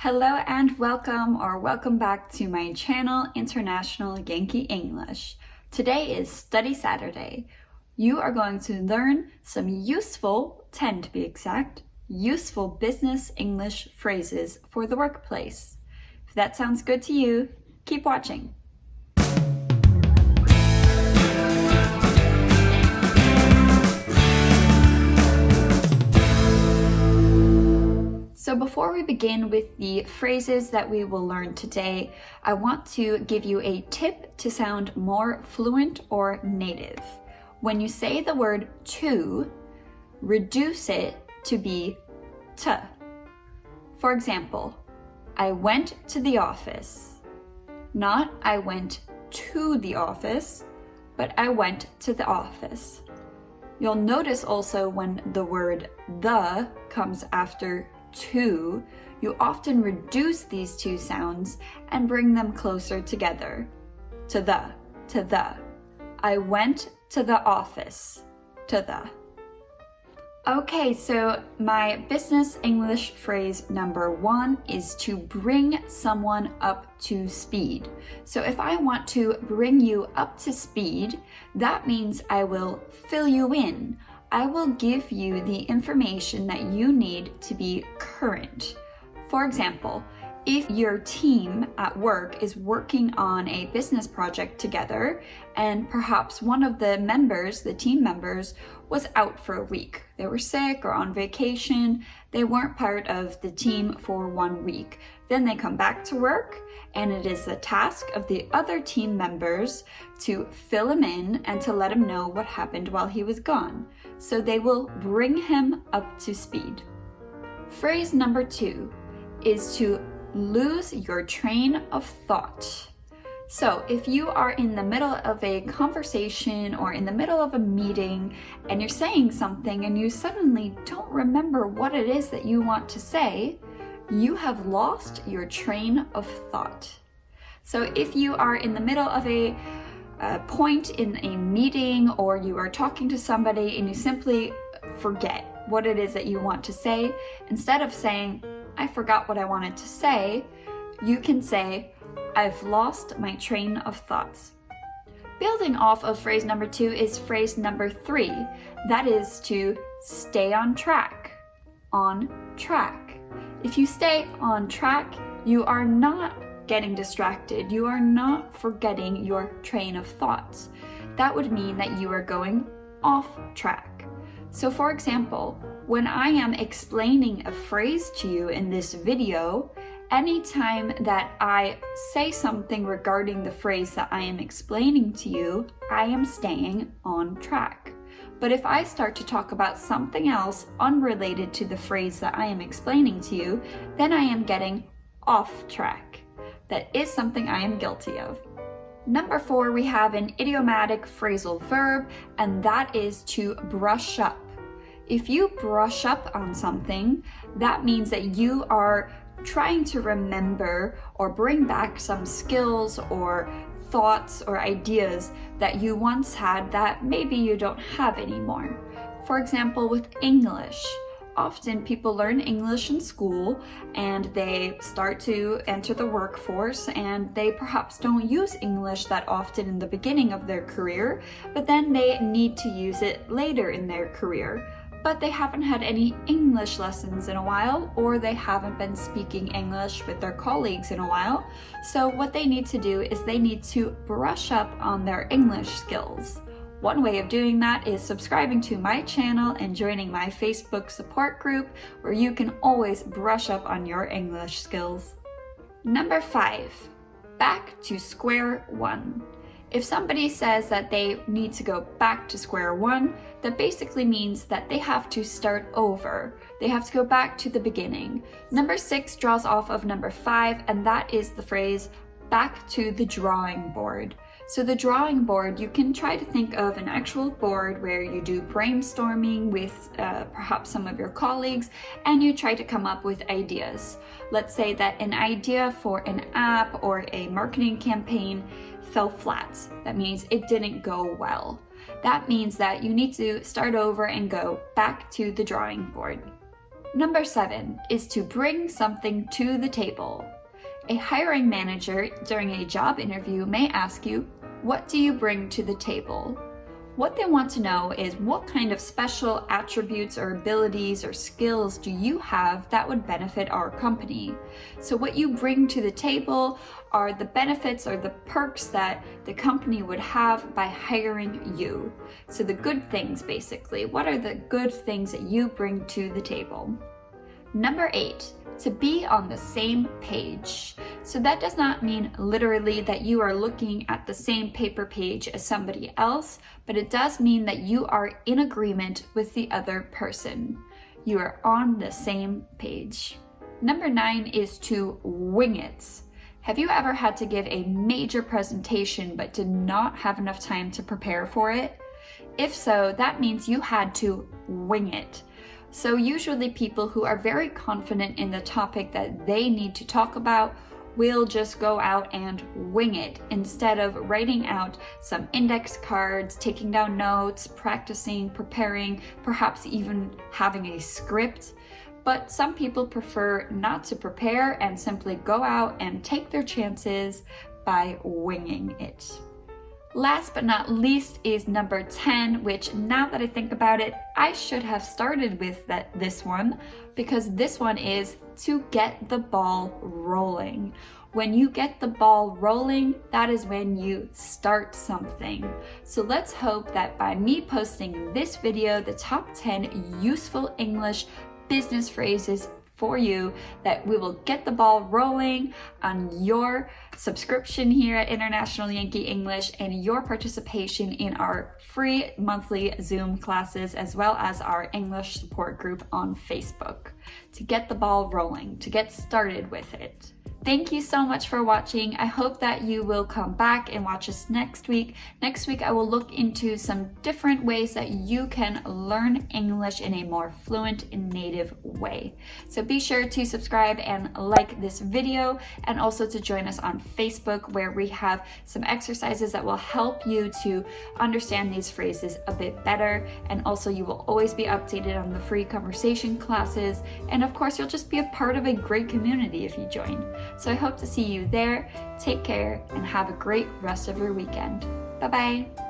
Hello and welcome back to my channel, International Yankee English. Today is Study Saturday. You are going to learn some useful, 10 to be exact, useful business English phrases for the workplace. If that sounds good to you, keep watching. So before we begin with the phrases that we will learn today, I want to give you a tip to sound more fluent or native. When you say the word to, reduce it to be t. For example, I went to the office. Not I went to the office, but I went to the office. You'll notice also when the word the comes after to, you often reduce these two sounds and bring them closer together. To the. I went to the office. To the. Okay, so my business English phrase number 1 is to bring someone up to speed. So if I want to bring you up to speed, that means I will fill you in. I will give you the information that you need to be current. For example, if your team at work is working on a business project together and perhaps one of the members, the team members, was out for a week. They were sick or on vacation. They weren't part of the team for 1 week. Then they come back to work and it is the task of the other team members to fill him in and to let him know what happened while he was gone. So they will bring him up to speed. Phrase number 2 is to lose your train of thought. So if you are in the middle of a conversation or in the middle of a meeting and you're saying something and you suddenly don't remember what it is that you want to say, you have lost your train of thought. So if you are in the middle of a point in a meeting or you are talking to somebody and you simply forget what it is that you want to say, instead of saying, I forgot what I wanted to say, you can say, I've lost my train of thoughts. Building off of phrase number 2 is phrase number 3. That is to stay on track. On track. If you stay on track, you are not getting distracted. You are not forgetting your train of thoughts. That would mean that you are going off track. So for example, when I am explaining a phrase to you in this video, anytime that I say something regarding the phrase that I am explaining to you, I am staying on track. But if I start to talk about something else unrelated to the phrase that I am explaining to you, then I am getting off track. That is something I am guilty of. Number 4, we have an idiomatic phrasal verb, and that is to brush up. If you brush up on something, that means that you are trying to remember or bring back some skills or thoughts or ideas that you once had that maybe you don't have anymore. For example, with English, often people learn English in school and they start to enter the workforce and they perhaps don't use English that often in the beginning of their career, but then they need to use it later in their career. But they haven't had any English lessons in a while, or they haven't been speaking English with their colleagues in a while. So what they need to do is they need to brush up on their English skills. One way of doing that is subscribing to my channel and joining my Facebook support group, where you can always brush up on your English skills. Number 5, back to square one. If somebody says that they need to go back to square one, that basically means that they have to start over. They have to go back to the beginning. Number 6 draws off of number 5, and that is the phrase back to the drawing board. So the drawing board, you can try to think of an actual board where you do brainstorming with perhaps some of your colleagues and you try to come up with ideas. Let's say that an idea for an app or a marketing campaign fell flat. That means it didn't go well. That means that you need to start over and go back to the drawing board. Number 7 is to bring something to the table. A hiring manager during a job interview may ask you, "What do you bring to the table?" What they want to know is what kind of special attributes or abilities or skills do you have that would benefit our company? So what you bring to the table are the benefits or the perks that the company would have by hiring you. So the good things basically. What are the good things that you bring to the table? Number 8, to be on the same page. So that does not mean literally that you are looking at the same paper page as somebody else, but it does mean that you are in agreement with the other person. You are on the same page. Number 9 is to wing it. Have you ever had to give a major presentation but did not have enough time to prepare for it? If so, that means you had to wing it. So usually people who are very confident in the topic that they need to talk about will just go out and wing it instead of writing out some index cards, taking down notes, practicing, preparing, perhaps even having a script. But some people prefer not to prepare and simply go out and take their chances by winging it. Last but not least is number 10, which now that I think about it, I should have started with this one, because this one is to get the ball rolling. When you get the ball rolling, that is when you start something. So let's hope that by me posting this video, the top 10 useful English business phrases for you, that we will get the ball rolling on your subscription here at International Yankee English and your participation in our free monthly Zoom classes, as well as our English support group on Facebook, to get the ball rolling, to get started with it. Thank you so much for watching. I hope that you will come back and watch us next week. Next week, I will look into some different ways that you can learn English in a more fluent and native way. So be sure to subscribe and like this video, and also to join us on Facebook, where we have some exercises that will help you to understand these phrases a bit better. And also you will always be updated on the free conversation classes. And of course, you'll just be a part of a great community if you join. So I hope to see you there. Take care and have a great rest of your weekend. Bye-bye.